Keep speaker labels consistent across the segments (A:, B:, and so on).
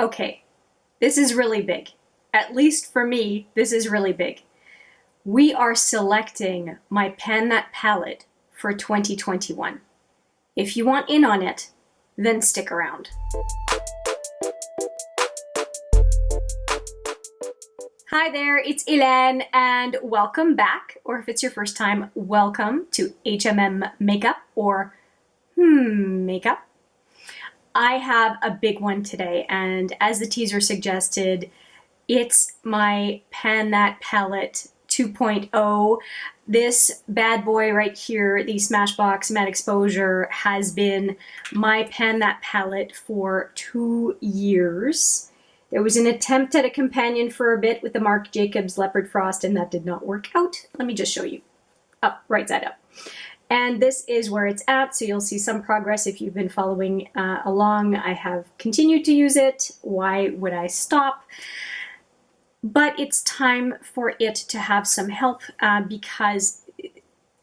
A: Okay, this is really big. At least for me, this is really big. We are selecting my Pan That palette for 2021. If you want in on it, then stick around. Hi there, it's Hélène and welcome back, or if it's your first time, welcome to HMM Makeup or Makeup. I have a big one today, and as the teaser suggested, it's my Pan That palette 2.0. This bad boy right here, the Smashbox Matte Exposure, has been my Pan That palette for 2 years. There was an attempt at a companion for a bit with the Marc Jacobs Leopard Frost, and that did not work out. Let me just show you. Up, right side up. And this is where it's at, so you'll see some progress if you've been following along. I have continued to use it. Why would I stop? But it's time for it to have some help because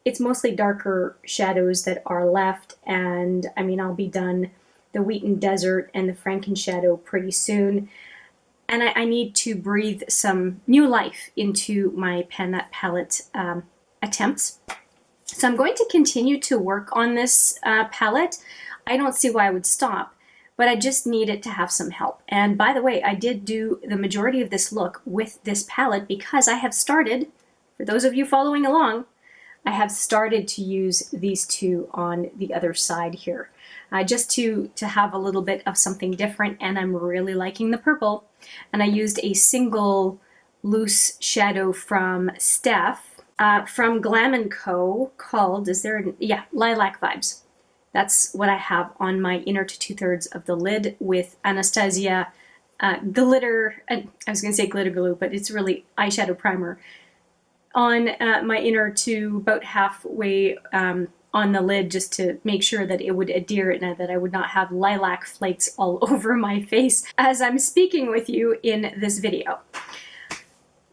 A: it's mostly darker shadows that are left, and I mean, I'll be done the Wheaten Desert and the Franken Shadow pretty soon. And I need to breathe some new life into my Pan That palette attempts. So I'm going to continue to work on this palette. I don't see why I would stop, but I just need it to have some help. And by the way, I did do the majority of this look with this palette because I have started, for those of you following along, I have started to use these two on the other side here. Just to have a little bit of something different, and I'm really liking the purple. And I used a single loose shadow from Steph from Glam & Co. called, Lilac Vibes. That's what I have on my inner to 2/3 of the lid with Anastasia glitter, I was going to say glitter glue, but it's really eyeshadow primer on my inner to about halfway on the lid, just to make sure that it would adhere and that I would not have lilac flakes all over my face as I'm speaking with you in this video.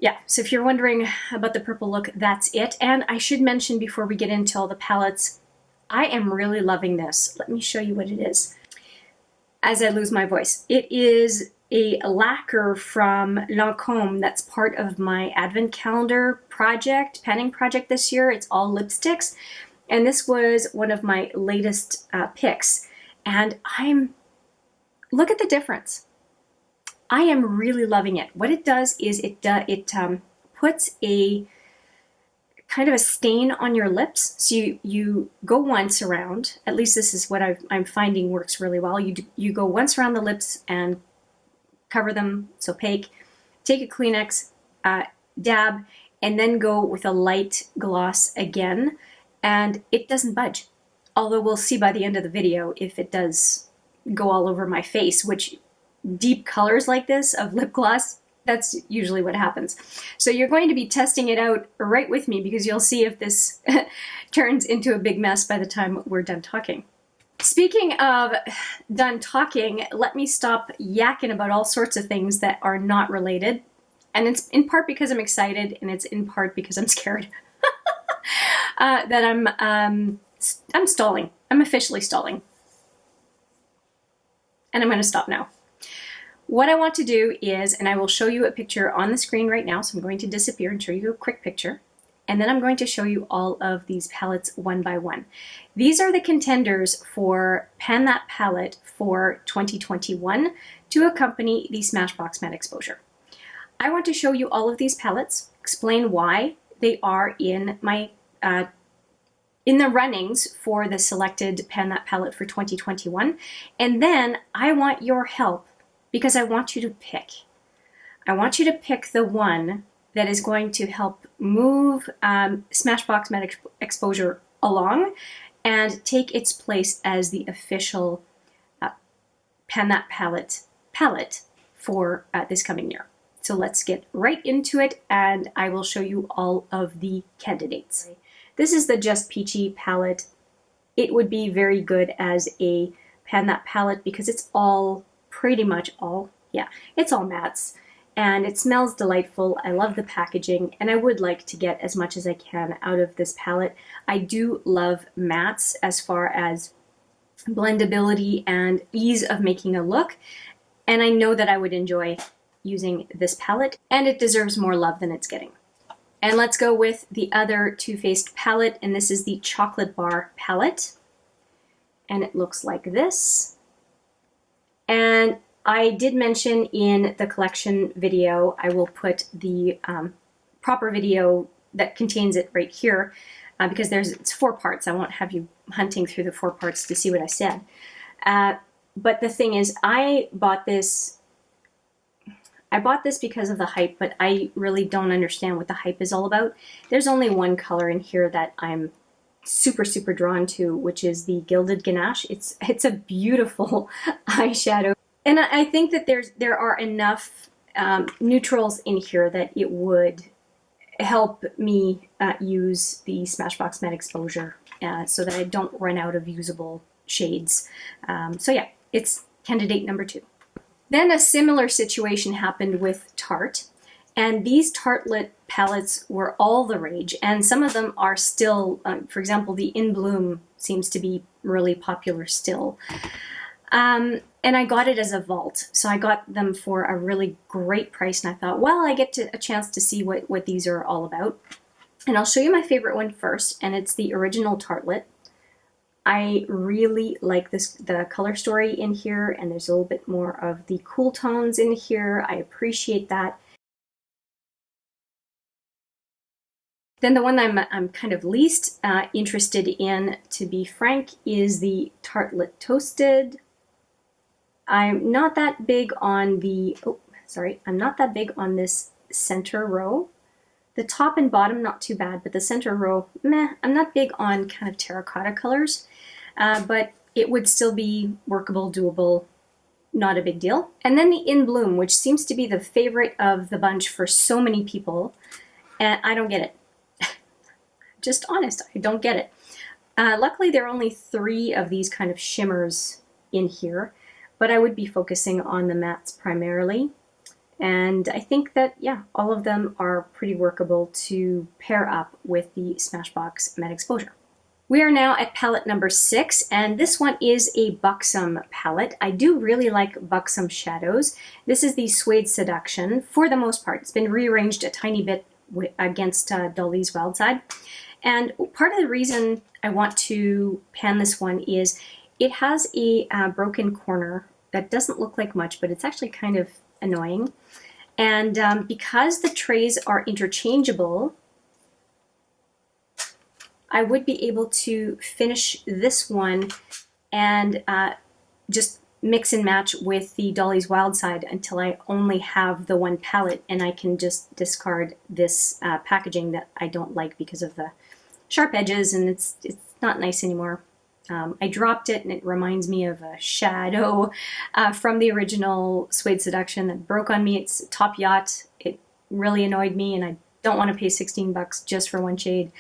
A: Yeah, so if you're wondering about the purple look, that's it. And I should mention before we get into all the palettes, I am really loving this. Let me show you what it is as I lose my voice. It is a lacquer from Lancôme that's part of my advent calendar project, panning project this year. It's all lipsticks. And this was one of my latest picks. And look at the difference. I am really loving it. What it does is it puts a kind of a stain on your lips. So you go once around, at least this is what I'm finding works really well. You go once around the lips and cover them, it's opaque. Take a Kleenex, dab, and then go with a light gloss again. And it doesn't budge. Although we'll see by the end of the video if it does go all over my face, which deep colors like this of lip gloss, that's usually what happens. So you're going to be testing it out right with me because you'll see if this turns into a big mess by the time we're done talking. Speaking of done talking, let me stop yakking about all sorts of things that are not related. And it's in part because I'm excited, and it's in part because I'm scared. That I'm stalling. I'm officially stalling. And I'm going to stop now. What I want to do is, and I will show you a picture on the screen right now, so I'm going to disappear and show you a quick picture. And then I'm going to show you all of these palettes one by one. These are the contenders for Pan That palette for 2021 to accompany the Smashbox Matte Exposure. I want to show you all of these palettes, explain why they are in my in the runnings for the selected Pan That palette for 2021. And then I want your help because I want you to pick. I want you to pick the one that is going to help move Smashbox Matte Exposure along and take its place as the official Pan That palette for this coming year. So let's get right into it, and I will show you all of the candidates. This is the Just Peachy palette. It would be very good as a Pan That palette because it's all, pretty much all, it's all mattes. And it smells delightful. I love the packaging, and I would like to get as much as I can out of this palette. I do love mattes as far as blendability and ease of making a look. And I know that I would enjoy using this palette, and it deserves more love than it's getting. And let's go with the other Too Faced palette, and this is the Chocolate Bar palette. And it looks like this. And I did mention in the collection video, I will put the proper video that contains it right here, because it's 4 parts. I won't have you hunting through the 4 parts to see what I said. But the thing is, I bought this because of the hype, but I really don't understand what the hype is all about. There's only one color in here that I'm super, super drawn to, which is the Gilded Ganache. It's a beautiful eyeshadow. And I think that there are enough neutrals in here that it would help me use the Smashbox Matte Exposure so that I don't run out of usable shades. So yeah, it's candidate number 2. Then a similar situation happened with Tarte, and these Tartelette palettes were all the rage, and some of them are still, for example, the In Bloom seems to be really popular still. And I got it as a vault, so I got them for a really great price, and I thought, well, I get a chance to see what these are all about. And I'll show you my favorite one first, and it's the original Tartelette. I really like the color story in here, and there's a little bit more of the cool tones in here. I appreciate that. Then the one I'm kind of least interested in, to be frank, is the Tartelette Toasted. I'm not that big on I'm not that big on this center row. The top and bottom, not too bad, but the center row, meh. I'm not big on kind of terracotta colors, but it would still be workable, doable, not a big deal. And then the In Bloom, which seems to be the favorite of the bunch for so many people, and I don't get it. Just honest, I don't get it. Luckily, there are only 3 of these kind of shimmers in here, but I would be focusing on the mattes primarily. And I think that, yeah, all of them are pretty workable to pair up with the Smashbox Matte Exposure. We are now at palette number 6, and this one is a Buxom palette. I do really like Buxom shadows. This is the Suede Seduction. For the most part, it's been rearranged a tiny bit against Dolly's Wild Side. And part of the reason I want to pan this one is it has a broken corner that doesn't look like much, but it's actually kind of annoying. And because the trays are interchangeable, I would be able to finish this one and just mix and match with the Dolly's Wild Side until I only have the one palette, and I can just discard this packaging that I don't like because of the sharp edges, and it's not nice anymore. I dropped it, and it reminds me of a shadow from the original Suede Seduction that broke on me. It's Top Yacht. It really annoyed me, and I don't want to pay $16 just for one shade.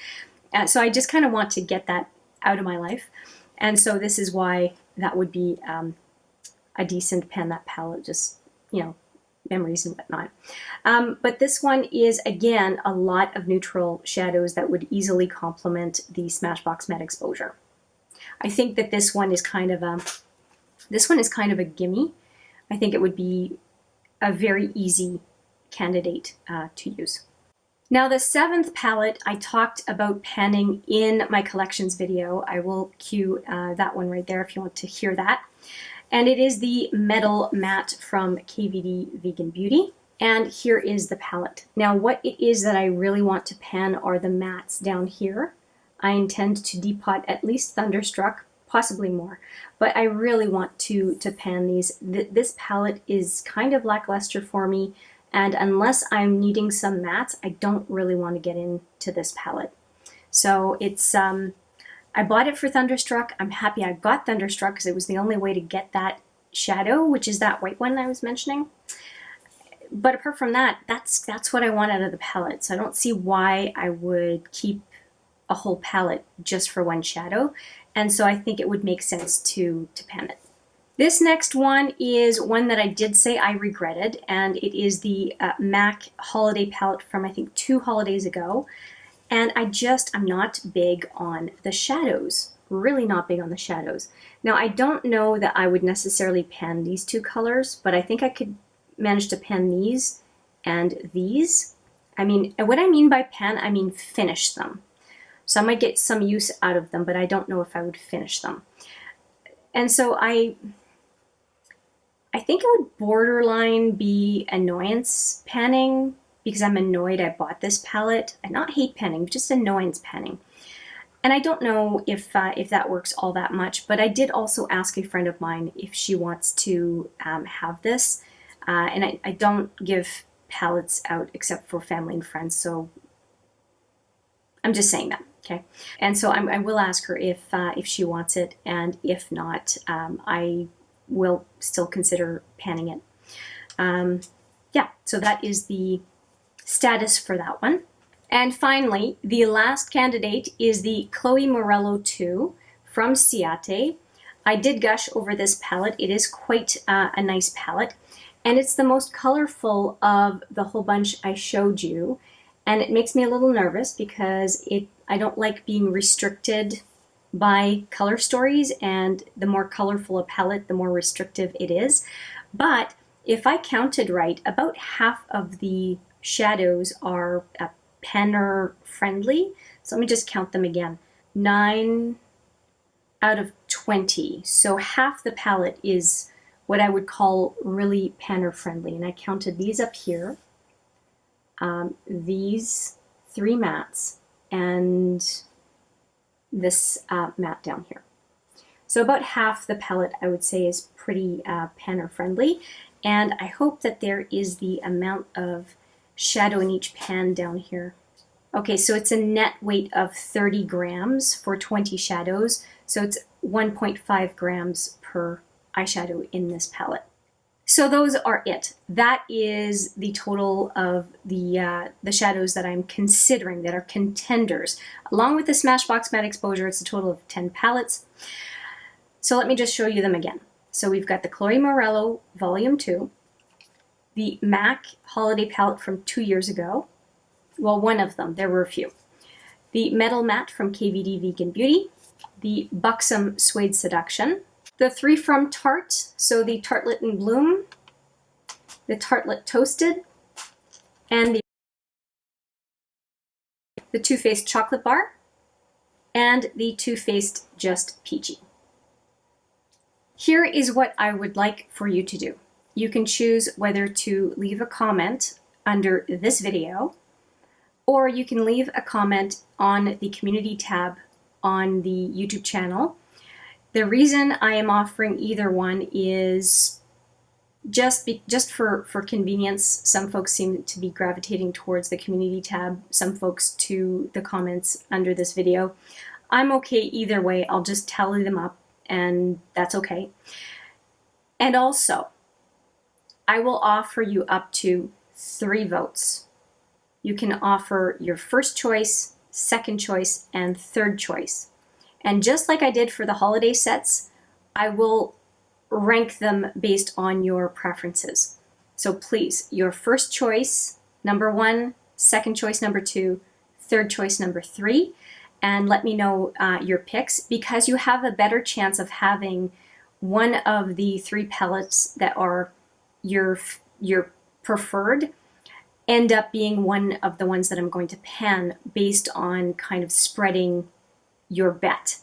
A: So I just kind of want to get that out of my life. And so this is why that would be a decent pan, that palette, just, you know, memories and whatnot. But this one is, again, a lot of neutral shadows that would easily complement the Smashbox Matte Exposure. I think that this one is kind of a gimme. I think it would be a very easy candidate to use. Now the 7th palette I talked about panning in my collections video. I will cue that one right there if you want to hear that. And it is the Metal Matte from KVD Vegan Beauty. And here is the palette. Now what it is that I really want to pan are the mattes down here. I intend to depot at least Thunderstruck, possibly more, but I really want to pan these. This palette is kind of lackluster for me, and unless I'm needing some mattes, I don't really want to get into this palette. So it's, I bought it for Thunderstruck. I'm happy I got Thunderstruck because it was the only way to get that shadow, which is that white one I was mentioning. But apart from that, that's what I want out of the palette. So I don't see why I would keep a whole palette just for one shadow, and so I think it would make sense to pan it. This next one is one that I did say I regretted, and it is the MAC Holiday Palette from I think 2 holidays ago, and I'm not big on the shadows really not big on the shadows. Now, I don't know that I would necessarily pan these two colors, but I think I could manage to pan these and these. I mean, what I mean by pan, I mean finish them. So I might get some use out of them, but I don't know if I would finish them. And so I think it would borderline be annoyance panning, because I'm annoyed I bought this palette. And not hate panning, but just annoyance panning. And I don't know if that works all that much, but I did also ask a friend of mine if she wants to have this. And I don't give palettes out except for family and friends, so I'm just saying that, okay? And so I will ask her if she wants it, and if not, I will still consider panning it. Yeah, so that is the status for that one. And finally, the last candidate is the Chloe Morello 2 from Ciate. I did gush over this palette. It is quite a nice palette, and it's the most colorful of the whole bunch I showed you. And it makes me a little nervous because I don't like being restricted by color stories, and the more colorful a palette, the more restrictive it is. But if I counted right, about half of the shadows are penner friendly. So let me just count them again. 9 out of 20. So half the palette is what I would call really penner friendly. And I counted these up here, these 3 mattes, and this matte down here. So about half the palette I would say is pretty penner friendly. And I hope that there is the amount of shadow in each pan down here. Okay, so it's a net weight of 30 grams for 20 shadows, so it's 1.5 grams per eyeshadow in this palette. So those are it. That is the total of the shadows that I'm considering that are contenders. Along with the Smashbox Matte Exposure, it's a total of 10 palettes. So let me just show you them again. So we've got the Chloe Morello Volume 2, the MAC Holiday Palette from 2 years ago. Well, one of them, there were a few. The Metal Matte from KVD Vegan Beauty, the Buxom Suede Seduction, the 3 from Tarte, so the Tartlet in Bloom, the Tartlet Toasted, and the Too Faced Chocolate Bar, and the Too Faced Just Peachy. Here is what I would like for you to do. You can choose whether to leave a comment under this video, or you can leave a comment on the community tab on the YouTube channel. The reason I am offering either one is just for convenience. Some folks seem to be gravitating towards the community tab, some folks to the comments under this video. I'm okay either way. I'll just tally them up, and that's okay. And also, I will offer you up to 3 votes. You can offer your first choice, second choice, and third choice. And just like I did for the holiday sets, I will rank them based on your preferences. So please, your first choice, number 1, second choice, number 2, third choice, number 3, and let me know your picks, because you have a better chance of having one of the 3 palettes that are your preferred end up being one of the ones that I'm going to pan based on kind of spreading your bet,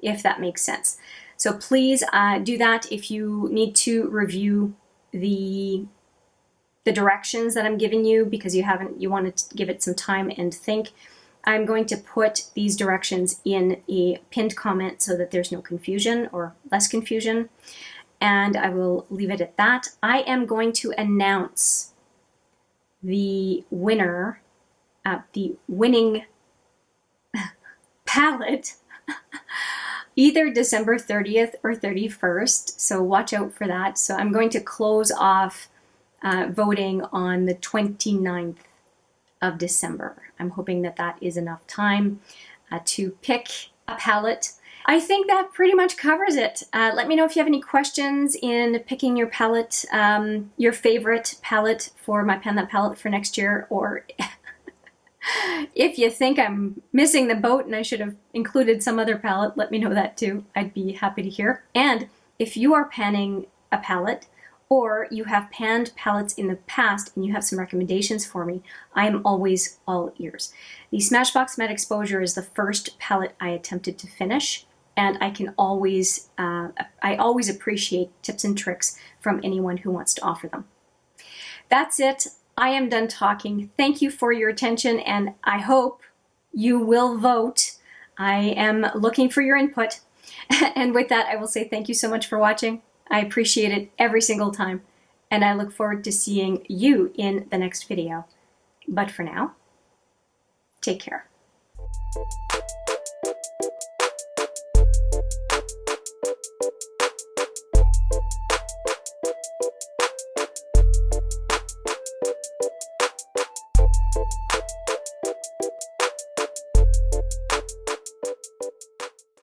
A: if that makes sense. So please do that. If you need to review the directions that I'm giving you because you want to give it some time and think, I'm going to put these directions in a pinned comment so that there's no confusion or less confusion. And I will leave it at that. I am going to announce the winner, the winning palette, either December 30th or 31st. So watch out for that. So I'm going to close off voting on the 29th of December. I'm hoping that that is enough time to pick a palette. I think that pretty much covers it. Let me know if you have any questions in picking your palette, your favorite palette for my Pan That Palette for next year, or If you think I'm missing the boat and I should have included some other palette, let me know that too. I'd be happy to hear. And if you are panning a palette, or you have panned palettes in the past and you have some recommendations for me, I am always all ears. The Smashbox Matte Exposure is the first palette I attempted to finish, and I always appreciate tips and tricks from anyone who wants to offer them. That's it. I am done talking. Thank you for your attention, and I hope you will vote. I am looking for your input. And with that, I will say thank you so much for watching. I appreciate it every single time, and I look forward to seeing you in the next video. But for now, take care.